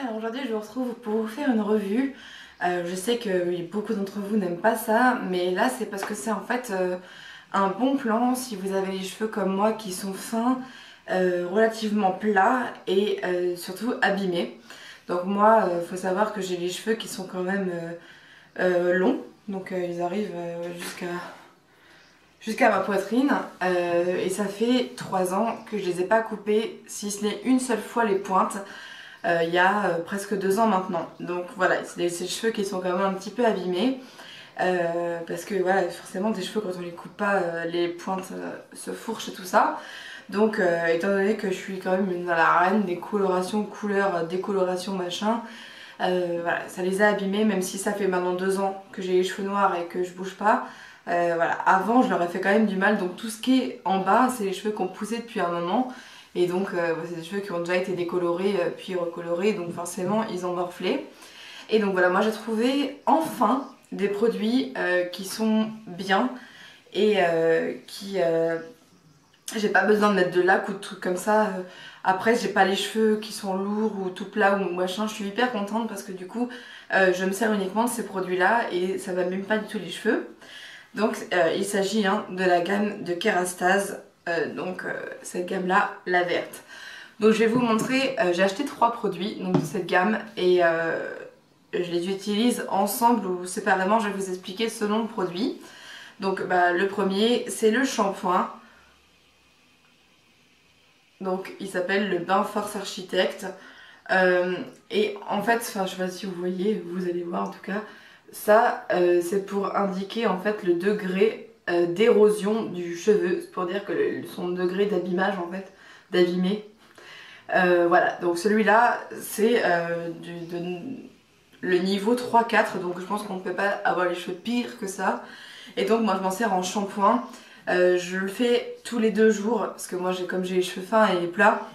Alors aujourd'hui je vous retrouve pour vous faire une revue. Je sais que oui, beaucoup d'entre vous n'aiment pas ça, mais là c'est parce que c'est en fait un bon plan si vous avez les cheveux comme moi qui sont fins, relativement plats et surtout abîmés. Donc moi, faut savoir que j'ai les cheveux qui sont quand même longs, donc ils arrivent jusqu'à ma poitrine, et ça fait 3 ans que je les ai pas coupés, si ce n'est une seule fois les pointes. Il y a presque 2 ans maintenant. Donc voilà, c'est des cheveux qui sont quand même un petit peu abîmés. Parce que voilà, forcément des cheveux quand on les coupe pas, les pointes se fourchent et tout ça. Donc étant donné que je suis quand même la reine des colorations, couleurs, décoloration machin, voilà, ça les a abîmés, même si ça fait maintenant 2 ans que j'ai les cheveux noirs et que je bouge pas. Voilà, avant je leur ai fait quand même du mal, donc tout ce qui est en bas c'est les cheveux qui ont poussé depuis un moment. Et donc c'est des cheveux qui ont déjà été décolorés puis recolorés, donc forcément ils ont morflé. Et donc voilà, moi j'ai trouvé enfin des produits qui sont bien et j'ai pas besoin de mettre de lac ou de trucs comme ça. Après j'ai pas les cheveux qui sont lourds ou tout plats ou machin, je suis hyper contente parce que du coup je me sers uniquement de ces produits là et ça va même pas du tout les cheveux. Donc il s'agit de la gamme de Kérastase, cette gamme là, la verte. Donc je vais vous montrer, j'ai acheté 3 produits donc, de cette gamme et je les utilise ensemble ou séparément, je vais vous expliquer selon le produit. Donc le premier c'est le shampoing, donc il s'appelle le Bain Force Architect. Et en fait, enfin je sais pas si vous voyez, vous allez voir en tout cas, ça c'est pour indiquer en fait le degré d'érosion du cheveu, c'est pour dire que son degré d'abîmage en fait, d'abîmer. Voilà, donc celui-là c'est le niveau 3-4, donc je pense qu'on ne peut pas avoir les cheveux pire que ça. Et donc moi je m'en sers en shampoing. Je le fais tous les 2 jours, parce que moi comme j'ai les cheveux fins et plats,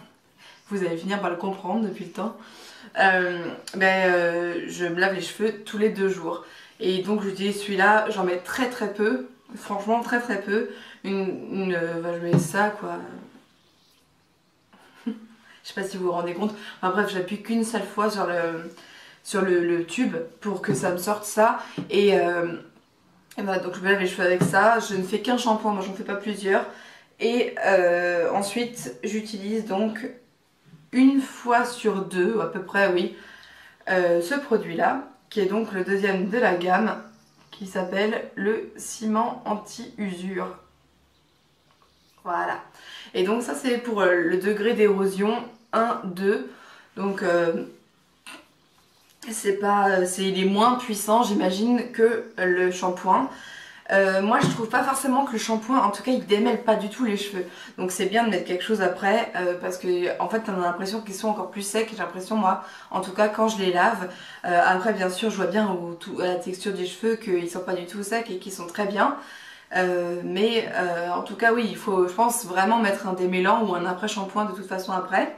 vous allez finir par le comprendre depuis le temps. Je me lave les cheveux tous les 2 jours. Et donc j'utilise celui-là, j'en mets très très peu, franchement très très peu. Je mets ça quoi. Je sais pas si vous vous rendez compte. Enfin bref, j'appuie qu'une seule fois sur le tube pour que ça me sorte ça. Et voilà, donc je me lave les cheveux avec ça. Je ne fais qu'un shampoing, moi j'en fais pas plusieurs. Et ensuite j'utilise donc une fois sur 2, à peu près oui, ce produit là, qui est donc le deuxième de la gamme, qui s'appelle le ciment anti-usure. Voilà. Et donc ça c'est pour le degré d'érosion 1, 2. Donc il est moins puissant j'imagine que le shampoing. Moi je trouve pas forcément que le shampoing, en tout cas il démêle pas du tout les cheveux, donc c'est bien de mettre quelque chose après parce que en fait on a l'impression qu'ils sont encore plus secs, j'ai l'impression moi en tout cas quand je les lave. Après bien sûr je vois bien à la texture des cheveux qu'ils sont pas du tout secs et qu'ils sont très bien, en tout cas oui il faut je pense vraiment mettre un démêlant ou un après shampoing de toute façon après.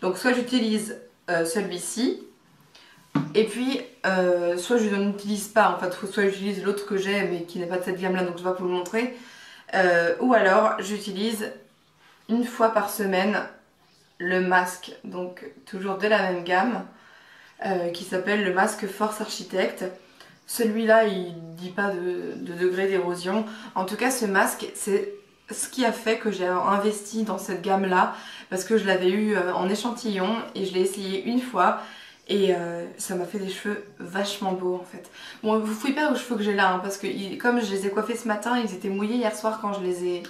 Donc soit j'utilise celui-ci. Et puis, soit je n'utilise pas, en fait, soit j'utilise l'autre que j'ai mais qui n'est pas de cette gamme là donc je vais pas vous le montrer, ou alors j'utilise une fois par semaine le masque, donc toujours de la même gamme, qui s'appelle le masque Force Architect. Celui-là il dit pas de degré d'érosion, en tout cas ce masque c'est ce qui a fait que j'ai investi dans cette gamme là, parce que je l'avais eu en échantillon et je l'ai essayé une fois. Et ça m'a fait des cheveux vachement beaux en fait. Bon, vous fouillez pas aux cheveux que j'ai là, parce que comme je les ai coiffés ce matin, ils étaient mouillés hier soir quand je les ai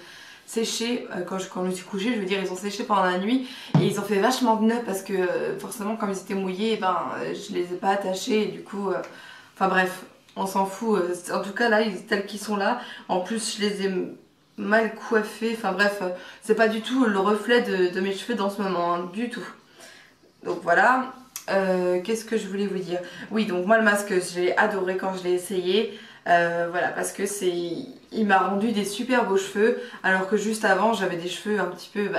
séchés, quand je me suis couchée, je veux dire, ils ont séché pendant la nuit. Et ils ont fait vachement de nœuds parce que forcément quand ils étaient mouillés, je les ai pas attachés et du coup... Enfin bref, on s'en fout. En tout cas là, tels qu'ils sont là. En plus, je les ai mal coiffés. Enfin bref, c'est pas du tout le reflet de mes cheveux dans ce moment, hein, du tout. Donc voilà. Qu'est-ce que je voulais vous dire? Oui, donc moi le masque j'ai adoré quand je l'ai essayé, voilà, parce que il m'a rendu des super beaux cheveux, alors que juste avant j'avais des cheveux un petit peu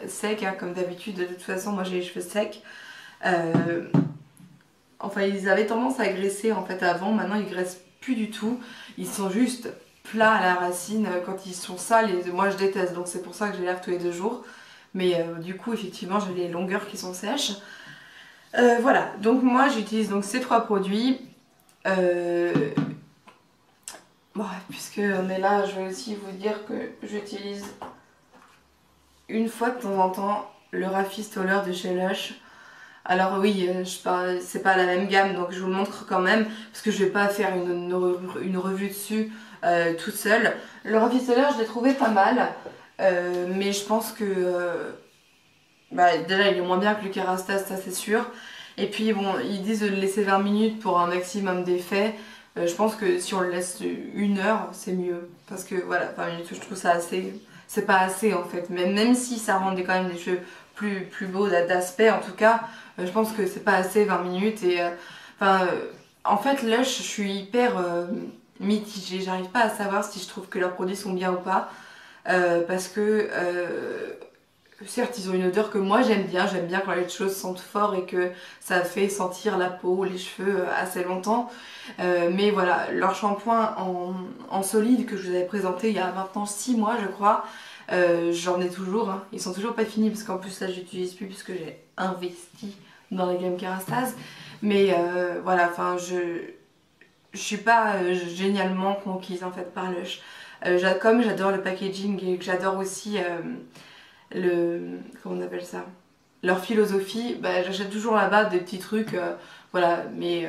secs, hein, comme d'habitude. De toute façon moi j'ai les cheveux secs, enfin ils avaient tendance à graisser en fait avant, maintenant ils graissent plus du tout, ils sont juste plats à la racine. Quand ils sont sales, moi je déteste, donc c'est pour ça que je les lave tous les 2 jours, mais du coup effectivement j'ai les longueurs qui sont sèches. Voilà, donc moi j'utilise donc ces 3 produits. Euh, bon, puisque on est là, je vais aussi vous dire que j'utilise une fois de temps en temps le Rafistoleur de chez Lush. Alors oui, c'est pas la même gamme, donc je vous le montre quand même, parce que je vais pas faire une revue dessus toute seule. Le Rafistoleur, je l'ai trouvé pas mal, mais je pense que bah, déjà il est moins bien que le Kerastase, ça c'est sûr. Et puis bon, ils disent de le laisser 20 minutes pour un maximum d'effet. Je pense que si on le laisse 1 heure, c'est mieux. Parce que voilà, 20 minutes, je trouve ça assez. C'est pas assez en fait. Même si ça rendait quand même des cheveux plus beaux d'aspect, en tout cas, je pense que c'est pas assez 20 minutes. Et enfin, en fait, Lush, je suis hyper mitigée. J'arrive pas à savoir si je trouve que leurs produits sont bien ou pas. Parce que certes, ils ont une odeur que moi j'aime bien quand les choses sentent fort et que ça fait sentir la peau, les cheveux assez longtemps. Mais voilà, leur shampoing en solide que je vous avais présenté il y a maintenant 6 mois je crois, j'en ai toujours, hein. Ils sont toujours pas finis parce qu'en plus là j'utilise plus puisque j'ai investi dans la gamme Kerastase. Mais voilà, enfin je suis pas génialement conquise en fait par Lush. Comme j'adore le packaging et que j'adore aussi comment on appelle ça, leur philosophie, bah, j'achète toujours là-bas des petits trucs, voilà, mais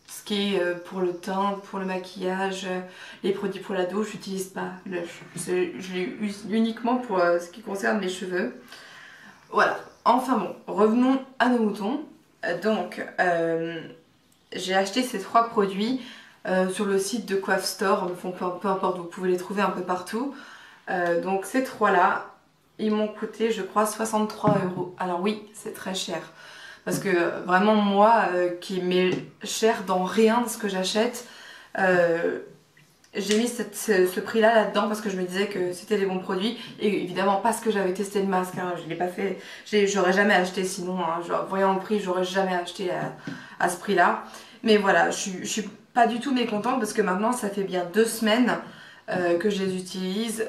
ce qui est pour le teint, pour le maquillage, les produits pour la douche, j'utilise pas Lush. Je l'ai uniquement pour ce qui concerne mes cheveux. Voilà, enfin bon, revenons à nos moutons. Donc, j'ai acheté ces 3 produits sur le site de Coiffe Store, enfin, peu importe, vous pouvez les trouver un peu partout. Donc ces 3 là, ils m'ont coûté je crois 63 €. Alors oui, c'est très cher. Parce que vraiment moi qui mets cher dans rien de ce que j'achète, j'ai mis ce prix là là-dedans parce que je me disais que c'était des bons produits. Et évidemment parce que j'avais testé le masque, hein, je l'ai pas fait, j'aurais jamais acheté sinon, hein, voyant le prix, j'aurais jamais acheté à ce prix là. Mais voilà, je suis pas du tout mécontente parce que maintenant ça fait bien 2 semaines que je les utilise.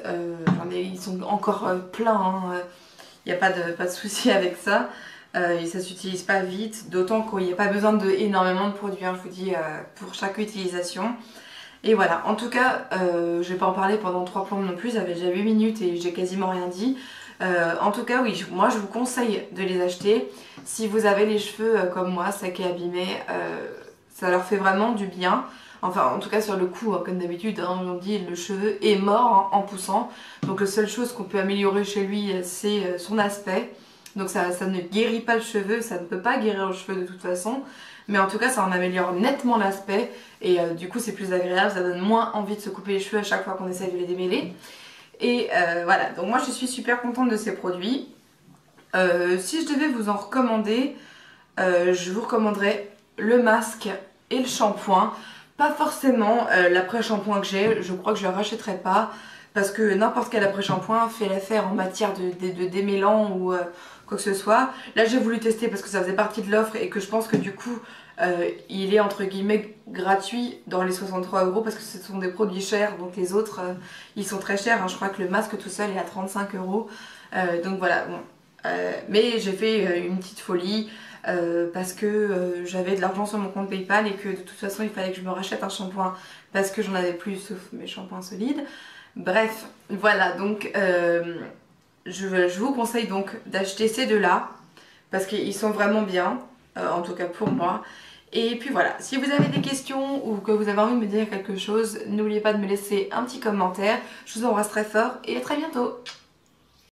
Ils sont encore pleins, hein. Il n'y a pas de souci avec ça. Et ça s'utilise pas vite, d'autant qu'il n'y a pas besoin de énormément de produits, hein, je vous dis, pour chaque utilisation. Et voilà, en tout cas, je vais pas en parler pendant 3 plombes non plus, ça fait déjà 8 minutes et j'ai quasiment rien dit. En tout cas, oui, moi je vous conseille de les acheter. Si vous avez les cheveux comme moi, secs et abîmés, ça leur fait vraiment du bien. Enfin, en tout cas sur le coup, hein, comme d'habitude, hein, on dit le cheveu est mort, hein, en poussant. Donc la seule chose qu'on peut améliorer chez lui, c'est son aspect. Donc ça ne guérit pas le cheveu, ça ne peut pas guérir le cheveu de toute façon. Mais en tout cas, ça en améliore nettement l'aspect. Et du coup, c'est plus agréable, ça donne moins envie de se couper les cheveux à chaque fois qu'on essaye de les démêler. Et voilà, donc moi je suis super contente de ces produits. Si je devais vous en recommander, je vous recommanderais le masque et le shampoing. Pas forcément l'après-shampoing que j'ai, je crois que je ne le rachèterai pas. Parce que n'importe quel après-shampoing fait l'affaire en matière de démêlant ou quoi que ce soit. Là j'ai voulu tester parce que ça faisait partie de l'offre et que je pense que du coup il est entre guillemets gratuit dans les 63 € parce que ce sont des produits chers. Donc les autres ils sont très chers, hein. Je crois que le masque tout seul est à 35 €. Donc voilà, bon. Mais j'ai fait une petite folie. Parce que j'avais de l'argent sur mon compte PayPal et que de toute façon il fallait que je me rachète un shampoing parce que j'en avais plus sauf mes shampoings solides. Bref, voilà, donc je vous conseille donc d'acheter ces 2 là parce qu'ils sont vraiment bien, en tout cas pour moi. Et puis voilà, si vous avez des questions ou que vous avez envie de me dire quelque chose, n'oubliez pas de me laisser un petit commentaire. Je vous embrasse très fort et à très bientôt.